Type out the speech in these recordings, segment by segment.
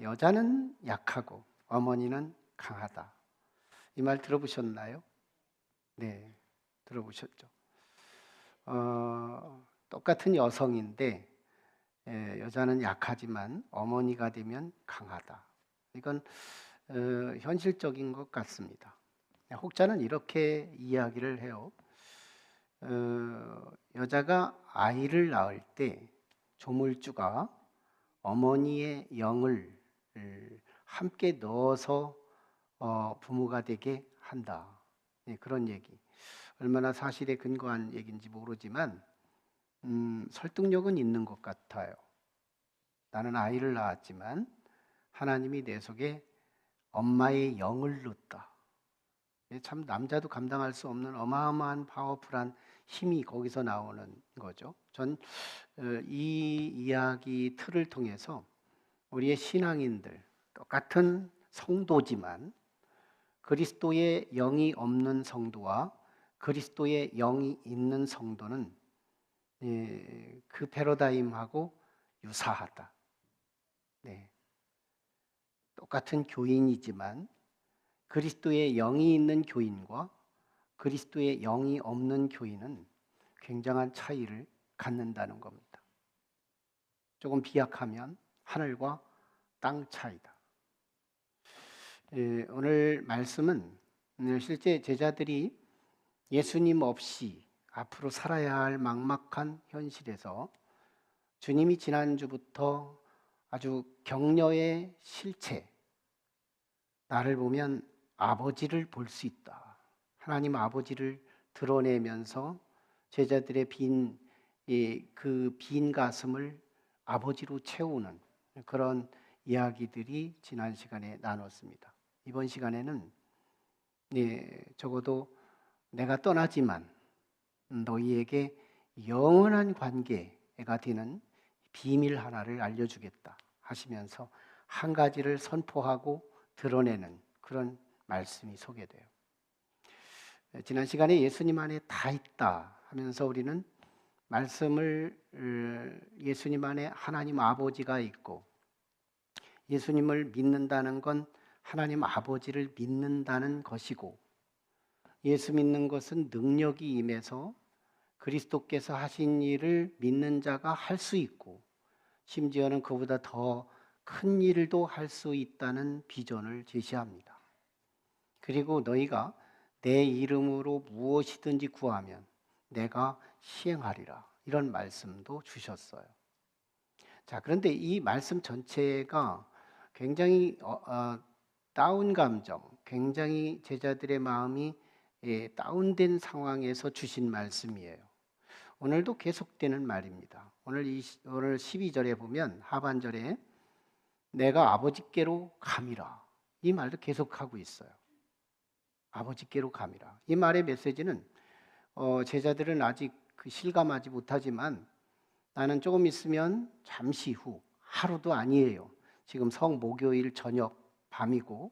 여자는 약하고 어머니는 강하다. 이 말 들어보셨나요? 네, 들어보셨죠. 똑같은 여성인데 여자는 약하지만 어머니가 되면 강하다. 이건 현실적인 것 같습니다. 혹자는 이렇게 이야기를 해요. 여자가 아이를 낳을 때 조물주가 어머니의 영을 함께 넣어서 부모가 되게 한다. 네, 그런 얘기. 얼마나 사실에 근거한 얘기인지 모르지만 설득력은 있는 것 같아요. 나는 아이를 낳았지만 하나님이 내 속에 엄마의 영을 넣었다. 참 남자도 감당할 수 없는 어마어마한 파워풀한 힘이 거기서 나오는 거죠. 전 이 이야기 틀을 통해서 우리의 신앙인들, 똑같은 성도지만 그리스도의 영이 없는 성도와 그리스도의 영이 있는 성도는 그 패러다임하고 유사하다. 네. 똑같은 교인이지만 그리스도의 영이 있는 교인과 그리스도의 영이 없는 교인은 굉장한 차이를 갖는다는 겁니다. 조금 비약하면 하늘과 땅 차이다. 오늘 말씀은 실제 제자들이 예수님 없이 앞으로 살아야 할 막막한 현실에서 주님이 지난주부터 아주 격려의 실체, 나를 보면 아버지를 볼 수 있다. 하나님 아버지를 드러내면서 제자들의 빈 가슴을 아버지로 채우는 그런 이야기들이 지난 시간에 나눴습니다. 이번 시간에는 적어도 내가 떠나지만 너희에게 영원한 관계가 되는 비밀 하나를 알려주겠다 하시면서 한 가지를 선포하고 드러내는 그런 말씀이 소개돼요. 지난 시간에 예수님 안에 다 있다 하면서 우리는 말씀을 예수님 안에 하나님 아버지가 있고 예수님을 믿는다는 건 하나님 아버지를 믿는다는 것이고 예수 믿는 것은 능력이 임해서 그리스도께서 하신 일을 믿는 자가 할 수 있고 심지어는 그보다 더 큰 일도 할 수 있다는 비전을 제시합니다. 그리고 너희가 내 이름으로 무엇이든지 구하면 내가 시행하리라 이런 말씀도 주셨어요. 자, 그런데 이 말씀 전체가 굉장히 다운 감정, 굉장히 제자들의 마음이 다운된 상황에서 주신 말씀이에요. 오늘도 계속되는 말입니다. 오늘 12절에 보면 하반절에 내가 아버지께로 감이라 이 말도 계속하고 있어요. 아버지께로 감이라. 이 말의 메시지는 제자들은 아직 실감하지 못하지만 나는 조금 있으면 잠시 후 하루도 아니에요. 지금 성목요일 저녁 밤이고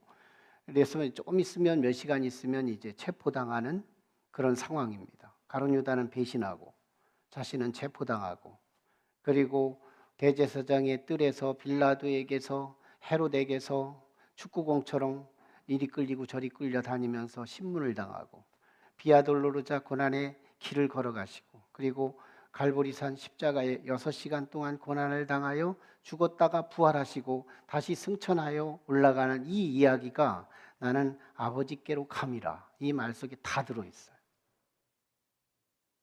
그래서 조금 있으면 몇 시간 있으면 이제 체포당하는 그런 상황입니다. 가룟 유다는 배신하고 자신은 체포당하고 그리고 대제사장의 뜰에서 빌라도에게서 헤롯에게서 축구공처럼 이리 끌리고 저리 끌려다니면서 신문을 당하고 비아돌로르자 고난의 길을 걸어가시고 그리고 갈보리산 십자가에 6시간 동안 고난을 당하여 죽었다가 부활하시고 다시 승천하여 올라가는 이 이야기가 나는 아버지께로 감이라 이 말 속에 다 들어있어요.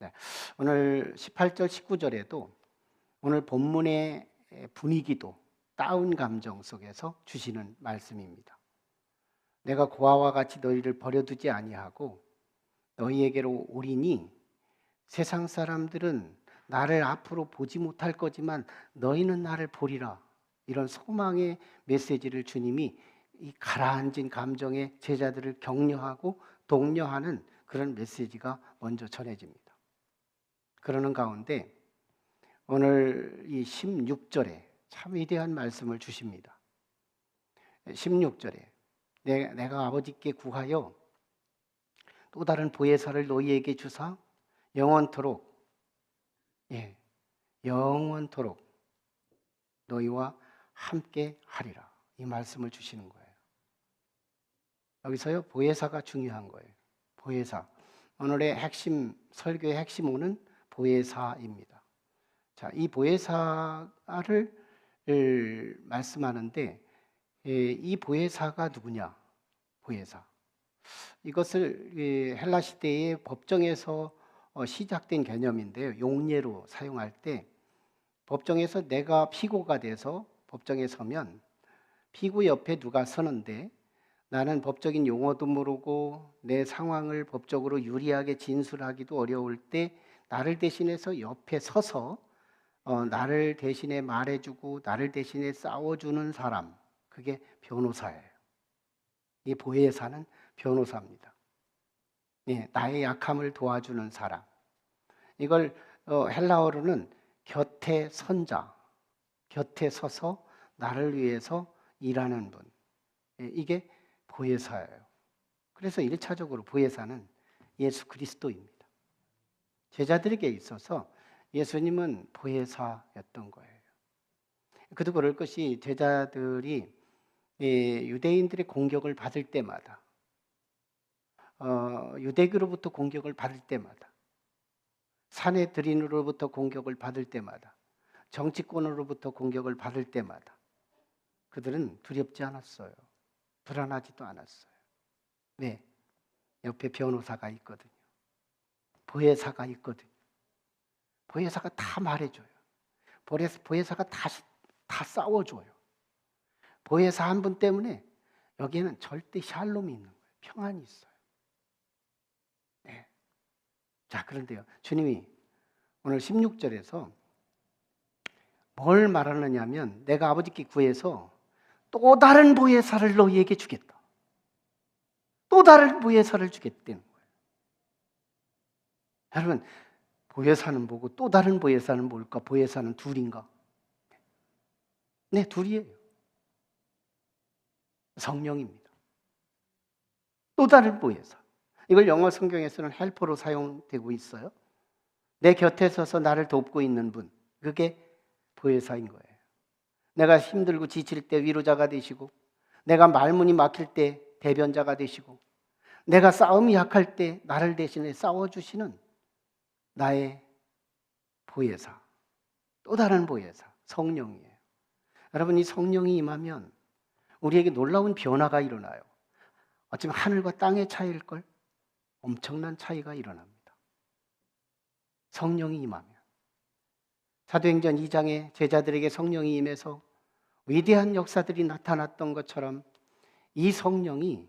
네. 오늘 18절 19절에도 오늘 본문의 분위기도 다운 감정 속에서 주시는 말씀입니다. 내가 고아와 같이 너희를 버려두지 아니하고 너희에게로 오리니 세상 사람들은 나를 앞으로 보지 못할 거지만 너희는 나를 보리라. 이런 소망의 메시지를 주님이 이 가라앉은 감정의 제자들을 격려하고 독려하는 그런 메시지가 먼저 전해집니다. 그러는 가운데 오늘 이 16절에 참 위대한 말씀을 주십니다. 16절에 내가 아버지께 구하여 또 다른 보혜사를 너희에게 주사 영원토록 영원토록 너희와 함께 하리라. 이 말씀을 주시는 거예요. 여기서요, 보혜사가 중요한 거예요. 보혜사. 오늘의 핵심, 설교의 핵심어는 보혜사입니다. 자, 이 보혜사를 말씀하는데, 이 보혜사가 누구냐? 보혜사. 이것을 헬라 시대의 법정에서 시작된 개념인데요. 용례로 사용할 때 법정에서 내가 피고가 돼서 법정에 서면 피고 옆에 누가 서는데 나는 법적인 용어도 모르고 내 상황을 법적으로 유리하게 진술하기도 어려울 때 나를 대신해서 옆에 서서 나를 대신에 말해주고 나를 대신에 싸워주는 사람, 그게 변호사예요. 이 보혜사는 변호사입니다. 나의 약함을 도와주는 사람. 이걸 헬라어로는 곁에 선자, 곁에 서서 나를 위해서 일하는 분. 이게 보혜사예요. 그래서 1차적으로 보혜사는 예수 그리스도입니다. 제자들에게 있어서 예수님은 보혜사였던 거예요. 그도 그럴 것이 제자들이 유대인들의 공격을 받을 때마다 유대교로부터 공격을 받을 때마다 사내들인으로부터 공격을 받을 때마다 정치권으로부터 공격을 받을 때마다 그들은 두렵지 않았어요. 불안하지도 않았어요. 왜? 옆에 변호사가 있거든요. 보혜사가 있거든요. 보혜사가 다 말해줘요. 보혜사가 다 싸워줘요. 보혜사 한 분 때문에 여기에는 절대 샬롬이 있는 거예요. 평안이 있어요. 네. 자, 그런데요, 주님이 오늘 16절에서 뭘 말하느냐 하면 내가 아버지께 구해서 또 다른 보혜사를 너희에게 주겠다. 또 다른 보혜사를 주겠다는 거예요. 여러분, 보혜사는 뭐고 또 다른 보혜사는 뭘까? 보혜사는 둘인가? 네, 둘이에요. 성령입니다. 또 다른 보혜사. 이걸 영어 성경에서는 헬퍼로 사용되고 있어요. 내 곁에 서서 나를 돕고 있는 분, 그게 보혜사인 거예요. 내가 힘들고 지칠 때 위로자가 되시고, 내가 말문이 막힐 때 대변자가 되시고, 내가 싸움이 약할 때 나를 대신해 싸워주시는 나의 보혜사, 또 다른 보혜사, 성령이에요. 여러분, 이 성령이 임하면 우리에게 놀라운 변화가 일어나요. 어쩌면 하늘과 땅의 차이일걸? 엄청난 차이가 일어납니다. 성령이 임하면. 사도행전 2장에 제자들에게 성령이 임해서 위대한 역사들이 나타났던 것처럼 이 성령이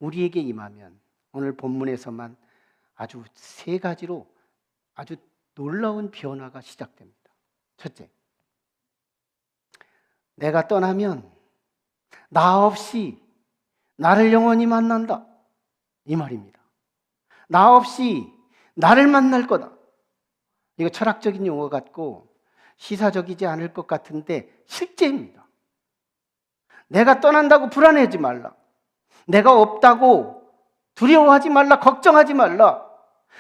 우리에게 임하면 오늘 본문에서만 아주 세 가지로 아주 놀라운 변화가 시작됩니다. 첫째, 내가 떠나면 나 없이 나를 영원히 만난다. 이 말입니다. 나 없이 나를 만날 거다. 이거 철학적인 용어 같고 시사적이지 않을 것 같은데 실제입니다. 내가 떠난다고 불안해하지 말라. 내가 없다고 두려워하지 말라. 걱정하지 말라.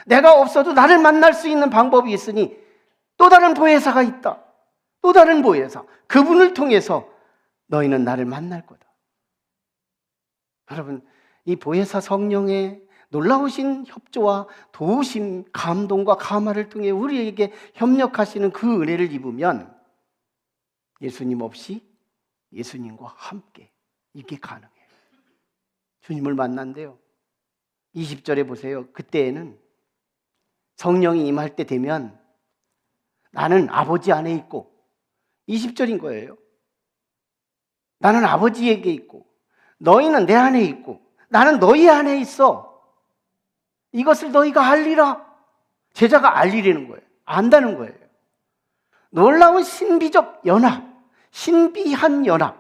내가 없어도 나를 만날 수 있는 방법이 있으니 또 다른 보혜사가 있다. 또 다른 보혜사. 그분을 통해서 너희는 나를 만날 거다. 여러분, 이 보혜사 성령의 놀라우신 협조와 도우심, 감동과 감화를 통해 우리에게 협력하시는 그 은혜를 입으면 예수님 없이 예수님과 함께 이게 가능해요. 주님을 만난대요. 20절에 보세요. 그때에는 성령이 임할 때 되면 나는 아버지 안에 있고, 20절인 거예요. 나는 아버지에게 있고 너희는 내 안에 있고 나는 너희 안에 있어. 이것을 너희가 알리라. 제자가 알리라는 거예요. 안다는 거예요. 놀라운 신비적 연합, 신비한 연합.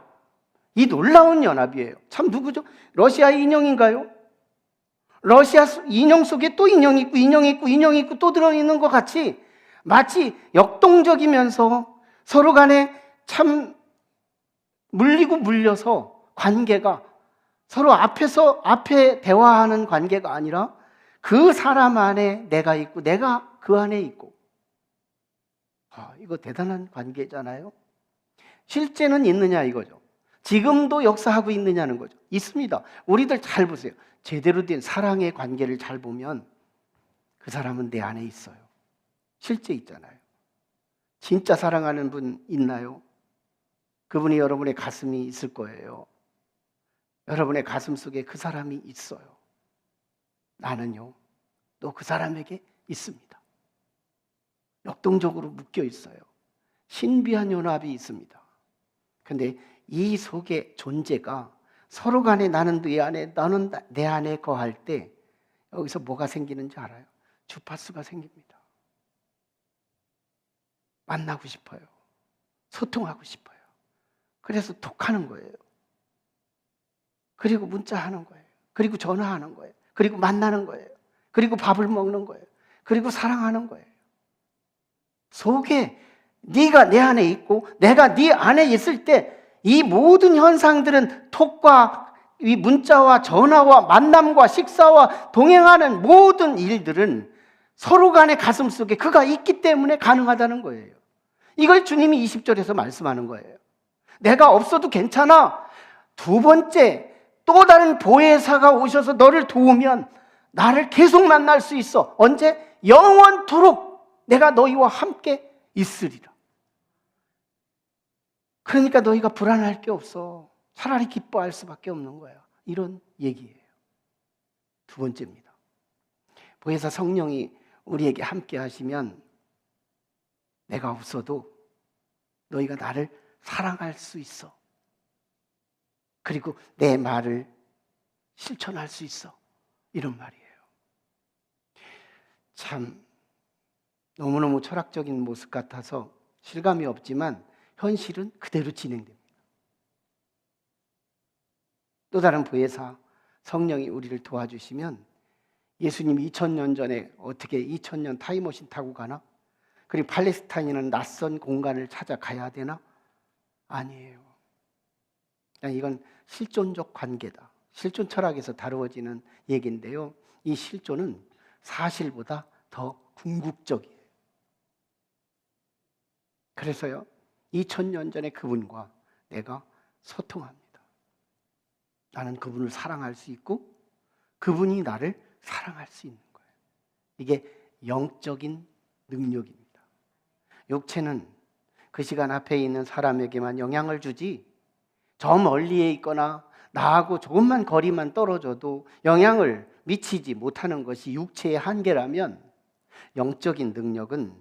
이 놀라운 연합이에요. 참 누구죠? 러시아의 인형인가요? 러시아 인형 속에 또 인형이 있고 인형이 있고 인형이 있고 또 들어있는 것 같이 마치 역동적이면서 서로 간에 참 물리고 물려서 관계가 서로 앞에 대화하는 관계가 아니라 그 사람 안에 내가 있고 내가 그 안에 있고. 이거 대단한 관계잖아요. 실제는 있느냐 이거죠. 지금도 역사하고 있느냐는 거죠. 있습니다. 우리들 잘 보세요. 제대로 된 사랑의 관계를 잘 보면 그 사람은 내 안에 있어요. 실제 있잖아요. 진짜 사랑하는 분 있나요? 그분이 여러분의 가슴이 있을 거예요. 여러분의 가슴 속에 그 사람이 있어요. 나는요, 또 그 사람에게 있습니다. 역동적으로 묶여 있어요. 신비한 연합이 있습니다. 근데 이 속의 존재가 서로 간에 나는 네 안에, 너는 내 안에 거할 때 여기서 뭐가 생기는지 알아요? 주파수가 생깁니다. 만나고 싶어요. 소통하고 싶어요. 그래서 톡하는 거예요. 그리고 문자하는 거예요. 그리고 전화하는 거예요. 그리고 만나는 거예요. 그리고 밥을 먹는 거예요. 그리고 사랑하는 거예요. 속에 네가 내 안에 있고 내가 네 안에 있을 때 이 모든 현상들은 톡과 이 문자와 전화와 만남과 식사와 동행하는 모든 일들은 서로 간의 가슴 속에 그가 있기 때문에 가능하다는 거예요. 이걸 주님이 20절에서 말씀하는 거예요. 내가 없어도 괜찮아. 두 번째, 또 다른 보혜사가 오셔서 너를 도우면 나를 계속 만날 수 있어. 언제? 영원토록 내가 너희와 함께 있으리라. 그러니까 너희가 불안할 게 없어. 차라리 기뻐할 수밖에 없는 거야. 이런 얘기예요. 두 번째입니다. 보혜사 성령이 우리에게 함께 하시면 내가 없어도 너희가 나를 사랑할 수 있어. 그리고 내 말을 실천할 수 있어. 이런 말이에요. 참 너무너무 철학적인 모습 같아서 실감이 없지만 현실은 그대로 진행됩니다. 또 다른 보혜사 성령이 우리를 도와주시면 예수님이 2000년 전에 어떻게 2000년 타임머신 타고 가나? 그리고 팔레스타인은 낯선 공간을 찾아가야 되나? 아니에요. 이건 실존적 관계다. 실존 철학에서 다루어지는 얘기인데요. 이 실존은 사실보다 더 궁극적이에요. 그래서요, 2000년 전에 그분과 내가 소통합니다. 나는 그분을 사랑할 수 있고 그분이 나를 사랑할 수 있는 거예요. 이게 영적인 능력입니다. 육체는 그 시간 앞에 있는 사람에게만 영향을 주지 저 멀리에 있거나 나하고 조금만 거리만 떨어져도 영향을 미치지 못하는 것이 육체의 한계라면 영적인 능력은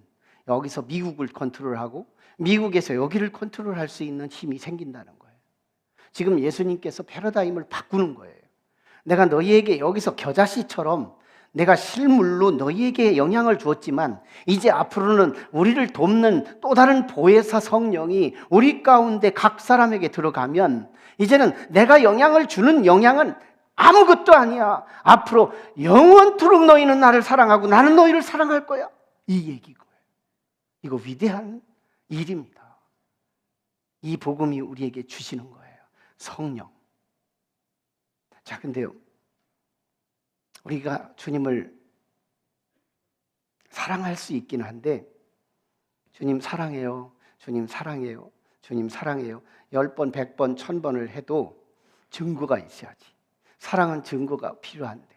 여기서 미국을 컨트롤하고 미국에서 여기를 컨트롤할 수 있는 힘이 생긴다는 거예요. 지금 예수님께서 패러다임을 바꾸는 거예요. 내가 너희에게 여기서 겨자씨처럼 내가 실물로 너희에게 영향을 주었지만 이제 앞으로는 우리를 돕는 또 다른 보혜사 성령이 우리 가운데 각 사람에게 들어가면 이제는 내가 영향을 주는 영향은 아무것도 아니야. 앞으로 영원토록 너희는 나를 사랑하고 나는 너희를 사랑할 거야. 이 얘기고요. 이거 위대한 일입니다. 이 복음이 우리에게 주시는 거예요. 성령. 자, 근데요, 우리가 주님을 사랑할 수 있긴 한데 주님 사랑해요, 주님 사랑해요, 주님 사랑해요 10번, 100번, 1000번을 해도 증거가 있어야지. 사랑은 증거가 필요한데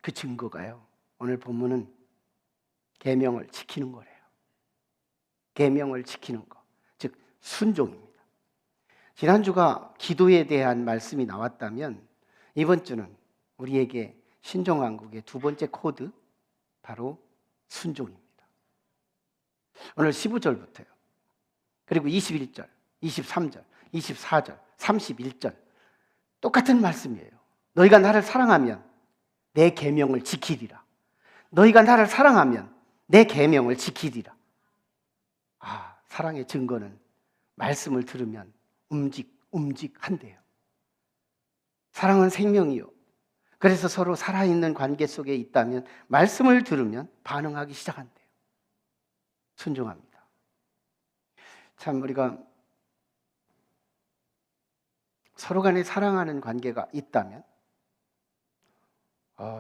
그 증거가요, 오늘 본문은 계명을 지키는 거래요. 계명을 지키는 거, 즉 순종입니다. 지난주가 기도에 대한 말씀이 나왔다면 이번 주는 우리에게 신종왕국의 두 번째 코드, 바로 순종입니다. 오늘 15절부터요. 그리고 21절, 23절, 24절, 31절 똑같은 말씀이에요. 너희가 나를 사랑하면 내 계명을 지키리라. 너희가 나를 사랑하면 내 계명을 지키리라. 아, 사랑의 증거는 말씀을 들으면 움직한대요. 사랑은 생명이요. 그래서 서로 살아있는 관계 속에 있다면 말씀을 들으면 반응하기 시작한대요. 순종합니다. 참 우리가 서로 간에 사랑하는 관계가 있다면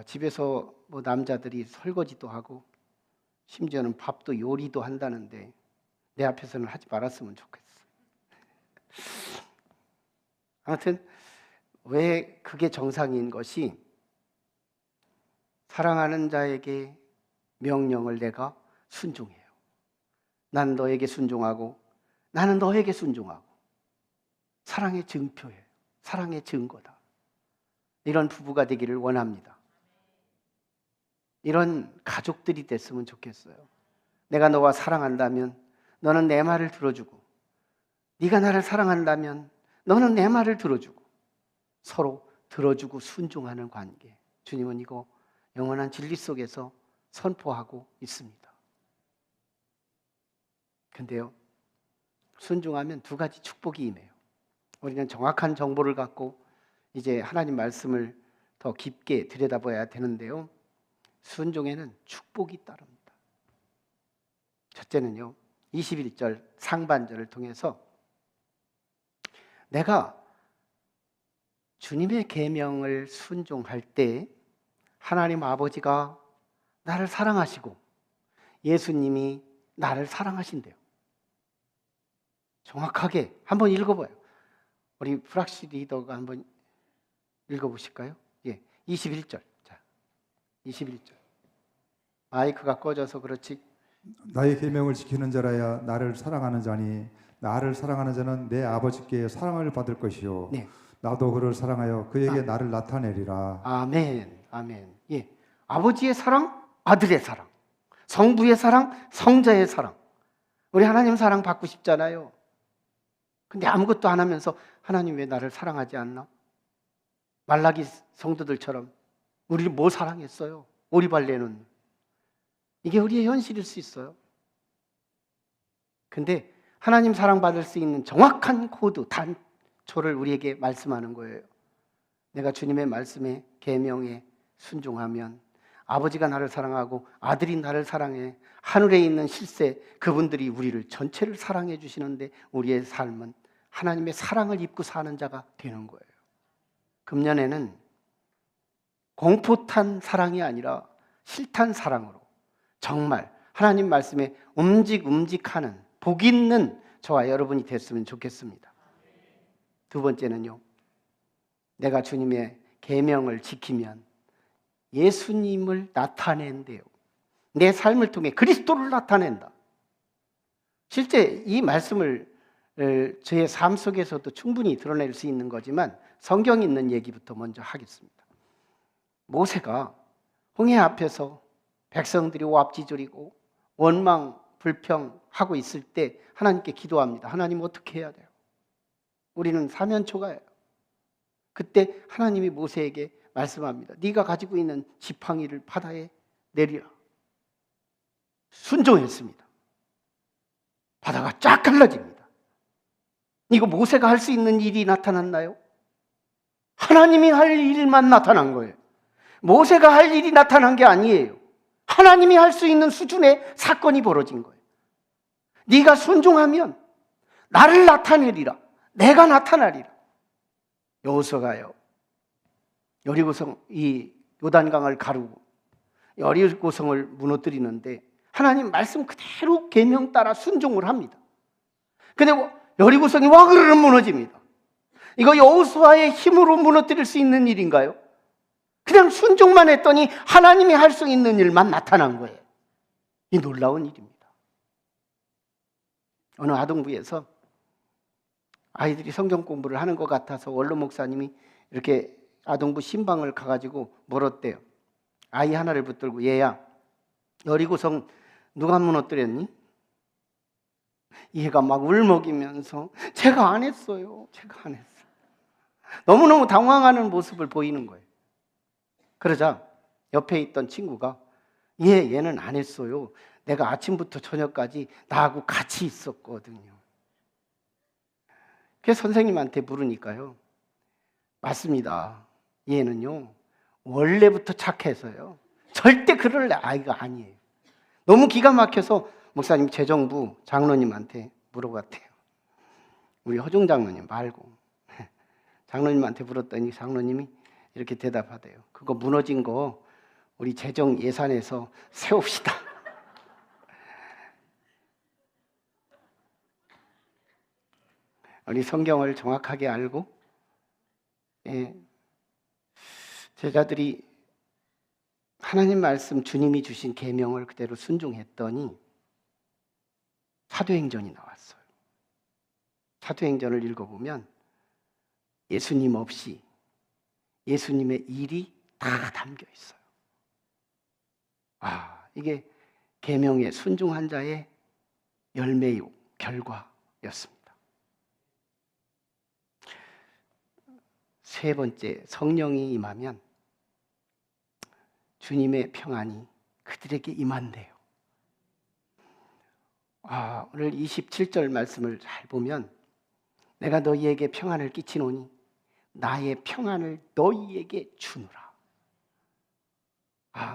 집에서 뭐 남자들이 설거지도 하고 심지어는 밥도 요리도 한다는데 내 앞에서는 하지 말았으면 좋겠어. 아무튼 왜 그게 정상인 것이, 사랑하는 자에게 명령을 내가 순종해요. 나는 너에게 순종하고 나는 너에게 순종하고. 사랑의 증표예요. 사랑의 증거다. 이런 부부가 되기를 원합니다. 이런 가족들이 됐으면 좋겠어요. 내가 너와 사랑한다면 너는 내 말을 들어주고, 네가 나를 사랑한다면 너는 내 말을 들어주고, 서로 들어주고 순종하는 관계. 주님은 이거 영원한 진리 속에서 선포하고 있습니다. 근데요, 순종하면 두 가지 축복이 임해요. 우리는 정확한 정보를 갖고 이제 하나님 말씀을 더 깊게 들여다봐야 되는데요, 순종에는 축복이 따릅니다. 첫째는요, 21절 상반절을 통해서 내가 주님의 계명을 순종할 때 하나님 아버지가 나를 사랑하시고 예수님이 나를 사랑하신대요. 정확하게 한번 읽어봐요. 우리 프락시 리더가 한번 읽어보실까요? 예, 21절. 자, 21절. 마이크가 꺼져서 그렇지. 나의 계명을 지키는 자라야 나를 사랑하는 자니 나를 사랑하는 자는 내 아버지께 사랑을 받을 것이요 네. 나도 그를 사랑하여 그에게 나를 나타내리라. 아멘, 아멘. 예, 아버지의 사랑, 아들의 사랑, 성부의 사랑, 성자의 사랑. 우리 하나님 사랑 받고 싶잖아요. 근데 아무것도 안 하면서 하나님 왜 나를 사랑하지 않나? 말라기 성도들처럼 우리를 뭐 사랑했어요? 오리발레는. 이게 우리의 현실일 수 있어요. 근데 하나님 사랑받을 수 있는 정확한 코드, 단초를 우리에게 말씀하는 거예요. 내가 주님의 말씀에, 계명에 순종하면 아버지가 나를 사랑하고 아들이 나를 사랑해. 하늘에 있는 실세, 그분들이 우리를 전체를 사랑해 주시는데 우리의 삶은 하나님의 사랑을 입고 사는 자가 되는 거예요. 금년에는 공포탄 사랑이 아니라 실탄 사랑으로 정말 하나님 말씀에 움직하는 복 있는 저와 여러분이 됐으면 좋겠습니다. 두 번째는요, 내가 주님의 계명을 지키면 예수님을 나타낸대요. 내 삶을 통해 그리스도를 나타낸다. 실제 이 말씀을 저의 삶 속에서도 충분히 드러낼 수 있는 거지만 성경에 있는 얘기부터 먼저 하겠습니다. 모세가 홍해 앞에서 백성들이 옵지졸이고 원망 불평하고 있을 때 하나님께 기도합니다. 하나님 어떻게 해야 돼요? 우리는 사면초가예요. 그때 하나님이 모세에게 말씀합니다. 네가 가지고 있는 지팡이를 바다에 내리라. 순종했습니다. 바다가 쫙 갈라집니다. 이거 모세가 할 수 있는 일이 나타났나요? 하나님이 할 일만 나타난 거예요. 모세가 할 일이 나타난 게 아니에요. 하나님이 할 수 있는 수준의 사건이 벌어진 거예요. 네가 순종하면 나를 나타내리라. 내가 나타나리라. 여호수아가요, 여리고성 이 요단강을 가르고 여리고성을 무너뜨리는데 하나님 말씀 그대로 계명 따라 순종을 합니다. 근데 여리고성이 와그르르 무너집니다. 이거 여호수아의 힘으로 무너뜨릴 수 있는 일인가요? 그냥 순종만 했더니 하나님이 할 수 있는 일만 나타난 거예요. 이 놀라운 일입니다. 어느 아동부에서 아이들이 성경 공부를 하는 것 같아서 원로 목사님이 이렇게 아동부 신방을 가가지고 물었대요. 아이 하나를 붙들고, 얘야, 여리고성 누가 무너뜨렸니? 얘가 막 울먹이면서 제가 안 했어요. 제가 안 했어요. 너무너무 당황하는 모습을 보이는 거예요. 그러자 옆에 있던 친구가 얘는 안 했어요. 내가 아침부터 저녁까지 나하고 같이 있었거든요. 그래서 선생님한테 물으니까요, 맞습니다. 얘는요 원래부터 착해서요 절대 그럴 아이가 아니에요. 너무 기가 막혀서 목사님 재정부 장로님한테 물어봤대요. 우리 허중 장로님 말고 장로님한테 물었더니 장로님이 이렇게 대답하대요. 그거 무너진 거 우리 재정 예산에서 세웁시다. 우리 성경을 정확하게 알고 제자들이 하나님 말씀 주님이 주신 계명을 그대로 순종했더니 사도행전이 나왔어요. 사도행전을 읽어보면 예수님 없이 예수님의 일이 다 담겨 있어요. 이게 계명에 순종한 자의 열매요, 결과였습니다. 세 번째, 성령이 임하면 주님의 평안이 그들에게 임한대요. 오늘 27절 말씀을 잘 보면 내가 너희에게 평안을 끼치노니 나의 평안을 너희에게 주노라.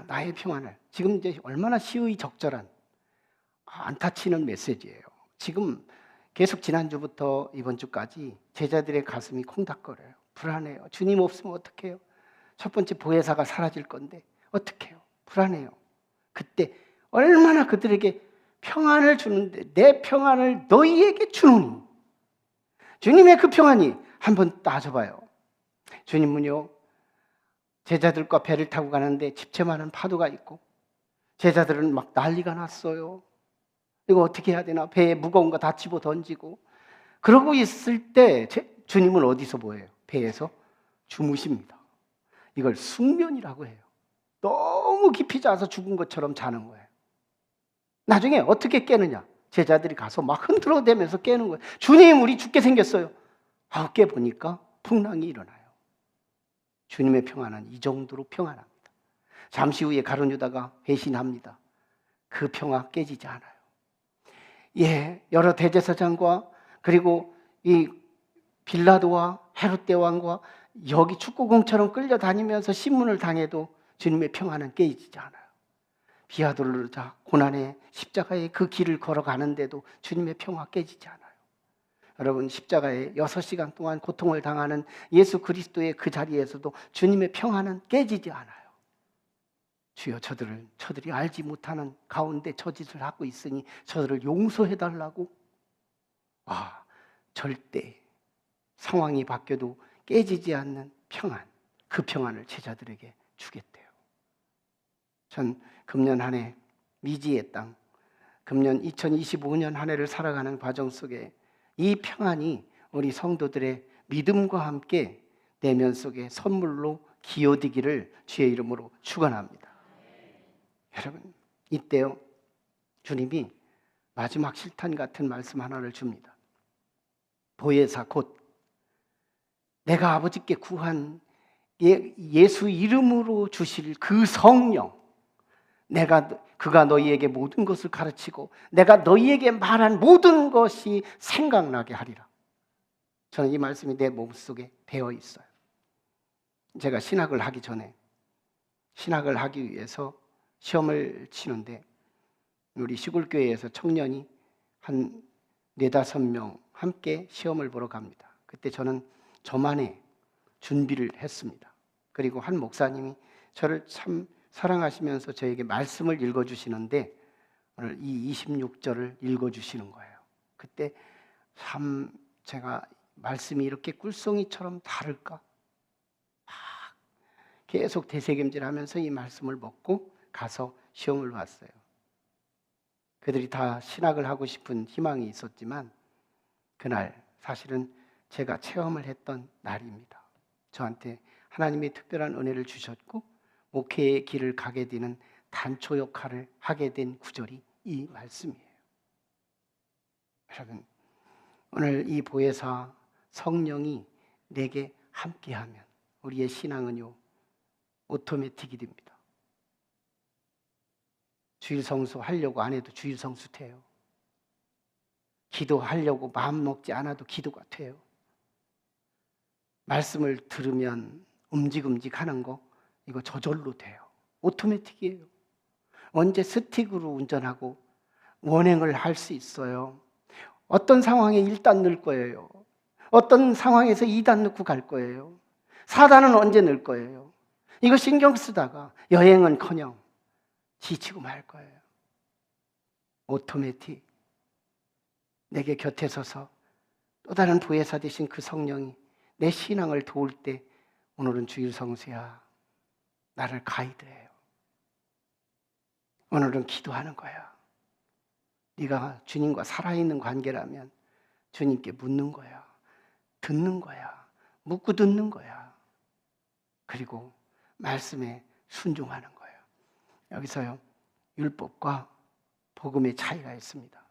나의 평안을. 지금 이제 얼마나 시의적절한 안타치는 메시지예요. 지금 계속 지난주부터 이번 주까지 제자들의 가슴이 콩닥거려요. 불안해요. 주님 없으면 어떡해요? 첫 번째 보혜사가 사라질 건데 어떡해요? 불안해요. 그때 얼마나 그들에게 평안을 주는데 내 평안을 너희에게 주노니. 주님의 그 평안이 한번 따져봐요. 주님은요, 제자들과 배를 타고 가는데 집채만한 파도가 있고 제자들은 막 난리가 났어요. 이거 어떻게 해야 되나? 배에 무거운 거 다 집어 던지고 그러고 있을 때 주님은 어디서 뭐예요? 배에서 주무십니다. 이걸 숙면이라고 해요. 너무 깊이 자서 죽은 것처럼 자는 거예요. 나중에 어떻게 깨느냐? 제자들이 가서 막 흔들어대면서 깨는 거예요. 주님, 우리 죽게 생겼어요. 깨보니까 풍랑이 일어나요. 주님의 평안은 이 정도로 평안합니다. 잠시 후에 가룟 유다가 배신합니다. 그 평화 깨지지 않아요. 여러 대제사장과 그리고 이 빌라도와 헤롯 대왕과 여기 축구공처럼 끌려다니면서 신문을 당해도 주님의 평안은 깨지지 않아요. 비아돌로자 고난의 십자가의 그 길을 걸어가는데도 주님의 평화 깨지지 않아요. 여러분, 십자가에 6시간 동안 고통을 당하는 예수 그리스도의 그 자리에서도 주님의 평안은 깨지지 않아요. 주여, 저들이 알지 못하는 가운데 저짓을 하고 있으니 저들을 용서해달라고. 절대 상황이 바뀌어도 깨지지 않는 평안, 그 평안을 제자들에게 주겠대요. 전 금년 한 해 미지의 땅, 금년 2025년 한 해를 살아가는 과정 속에 이 평안이 우리 성도들의 믿음과 함께 내면 속에 선물로 기여되기를 주의 이름으로 축원합니다. 여러분, 이때요, 주님이 마지막 실탄 같은 말씀 하나를 줍니다. 보혜사 곧 내가 아버지께 구한 예수 이름으로 주실 그 성령, 그가 너희에게 모든 것을 가르치고 내가 너희에게 말한 모든 것이 생각나게 하리라. 저는 이 말씀이 내 몸속에 배어 있어요. 제가 신학을 하기 전에 신학을 하기 위해서 시험을 치는데 우리 시골교회에서 청년이 한 4-5명 함께 시험을 보러 갑니다. 그때 저는 저만의 준비를 했습니다. 그리고 한 목사님이 저를 참 사랑하시면서 저에게 말씀을 읽어주시는데 오늘 이 26절을 읽어주시는 거예요. 그때 참 제가 말씀이 이렇게 꿀송이처럼 다를까? 계속 되새김질하면서 이 말씀을 먹고 가서 시험을 봤어요. 그들이 다 신학을 하고 싶은 희망이 있었지만 그날 사실은 제가 체험을 했던 날입니다. 저한테 하나님의 특별한 은혜를 주셨고 목회의 길을 가게 되는 단초 역할을 하게 된 구절이 이 말씀이에요. 여러분, 오늘 이 보혜사 성령이 내게 함께하면 우리의 신앙은요 오토매틱이 됩니다. 주일 성수 하려고 안 해도 주일 성수 돼요. 기도하려고 마음 먹지 않아도 기도가 돼요. 말씀을 들으면 움직하는 거 이거 저절로 돼요. 오토매틱이에요. 언제 스틱으로 운전하고 원행을 할 수 있어요. 어떤 상황에 1단 넣을 거예요. 어떤 상황에서 2단 넣고 갈 거예요. 4단은 언제 넣을 거예요. 이거 신경 쓰다가 여행은커녕 지치고 말 거예요. 오토매틱. 내게 곁에 서서 또 다른 보혜사 되신 그 성령이 내 신앙을 도울 때 오늘은 주일 성수야, 나를 가이드해요. 오늘은 기도하는 거야. 네가 주님과 살아있는 관계라면 주님께 묻는 거야. 듣는 거야. 묻고 듣는 거야. 그리고 말씀에 순종하는 거예요. 여기서요, 율법과 복음의 차이가 있습니다.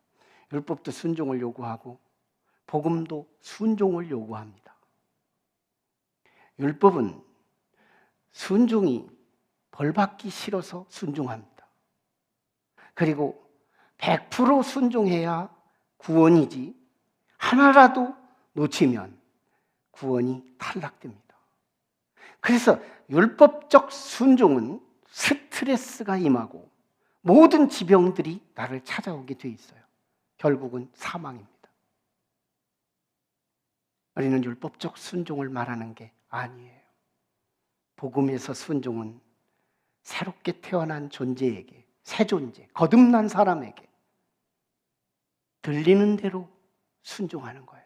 율법도 순종을 요구하고 복음도 순종을 요구합니다. 율법은 순종이 벌받기 싫어서 순종합니다. 그리고 100% 순종해야 구원이지, 하나라도 놓치면 구원이 탈락됩니다. 그래서 율법적 순종은 스트레스가 임하고 모든 지병들이 나를 찾아오게 돼 있어요. 결국은 사망입니다. 우리는 율법적 순종을 말하는 게 아니에요. 복음에서 순종은 새롭게 태어난 존재에게, 새 존재, 거듭난 사람에게 들리는 대로 순종하는 거예요.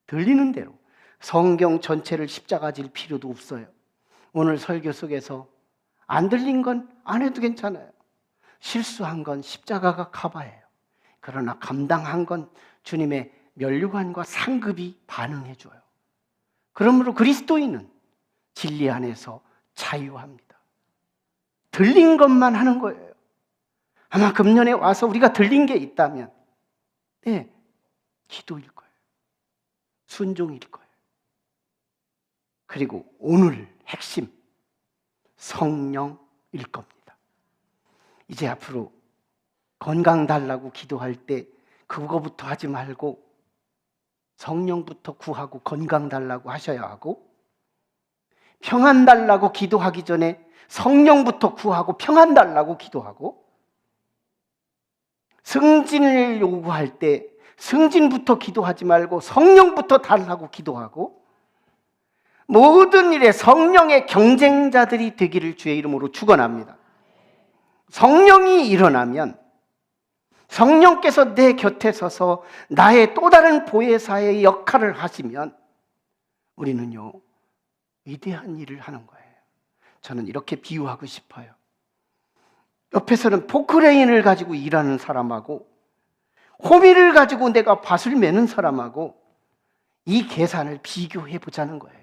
들리는 대로. 성경 전체를 십자가 질 필요도 없어요. 오늘 설교 속에서 안 들린 건 안 해도 괜찮아요. 실수한 건 십자가가 커버해요. 그러나 감당한 건 주님의 면류관과 상급이 반응해줘요. 그러므로 그리스도인은 진리 안에서 자유합니다. 들린 것만 하는 거예요. 아마 금년에 와서 우리가 들린 게 있다면, 네, 기도일 거예요. 순종일 거예요. 그리고 오늘 핵심, 성령일 겁니다. 이제 앞으로 건강 달라고 기도할 때 그거부터 하지 말고 성령부터 구하고 건강 달라고 하셔야 하고, 평안 달라고 기도하기 전에 성령부터 구하고 평안 달라고 기도하고, 승진을 요구할 때 승진부터 기도하지 말고 성령부터 달라고 기도하고, 모든 일에 성령의 경쟁자들이 되기를 주의 이름으로 축원합니다. 성령이 일어나면, 성령께서 내 곁에 서서 나의 또 다른 보혜사의 역할을 하시면 우리는요, 위대한 일을 하는 거예요. 저는 이렇게 비유하고 싶어요. 옆에서는 포크레인을 가지고 일하는 사람하고 호미를 가지고 내가 밭을 매는 사람하고 이 계산을 비교해 보자는 거예요.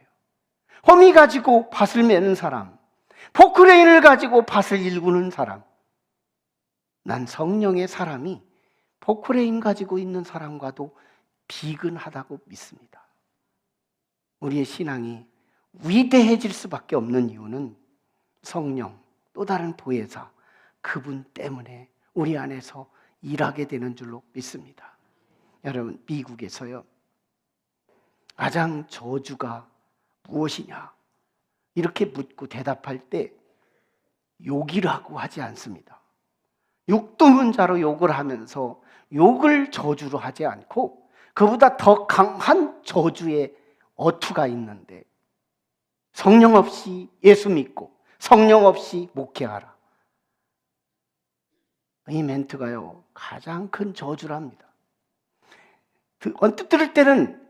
호미 가지고 밭을 매는 사람, 포크레인을 가지고 밭을 일구는 사람. 난 성령의 사람이 포크레인 가지고 있는 사람과도 비근하다고 믿습니다. 우리의 신앙이 위대해질 수밖에 없는 이유는 성령, 또 다른 보혜사, 그분 때문에 우리 안에서 일하게 되는 줄로 믿습니다. 여러분, 미국에서요, 가장 저주가 무엇이냐 이렇게 묻고 대답할 때 욕이라고 하지 않습니다. 육두문자로 욕을 하면서 욕을 저주로 하지 않고 그보다 더 강한 저주의 어투가 있는데, 성령 없이 예수 믿고 성령 없이 목회하라. 이 멘트가요, 가장 큰 저주랍니다. 언뜻 들을 때는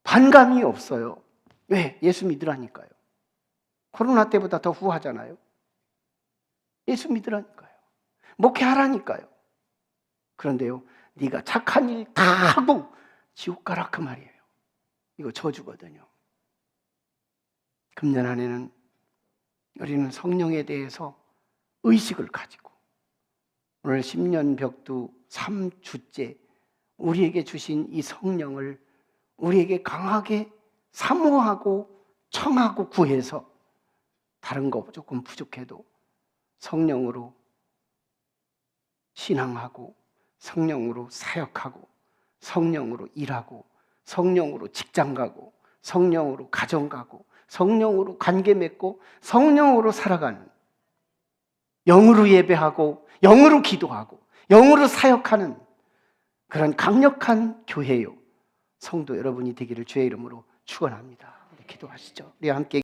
반감이 없어요. 왜? 예수 믿으라니까요. 코로나 때보다 더 후하잖아요. 예수 믿으라니까요. 목회하라니까요. 그런데요, 네가 착한 일 다 하고 지옥 가라 그 말이에요. 이거 저주거든요. 금년 안에는 우리는 성령에 대해서 의식을 가지고 오늘 10년 벽두 3주째 우리에게 주신 이 성령을 우리에게 강하게 사모하고 청하고 구해서 다른 거 조금 부족해도 성령으로 신앙하고 성령으로 사역하고 성령으로 일하고 성령으로 직장 가고 성령으로 가정 가고 성령으로 관계 맺고 성령으로 살아가는, 영으로 예배하고 영으로 기도하고 영으로 사역하는 그런 강력한 교회요, 성도 여러분이 되기를 주의 이름으로 축원합니다. 기도하시죠. 우리 함께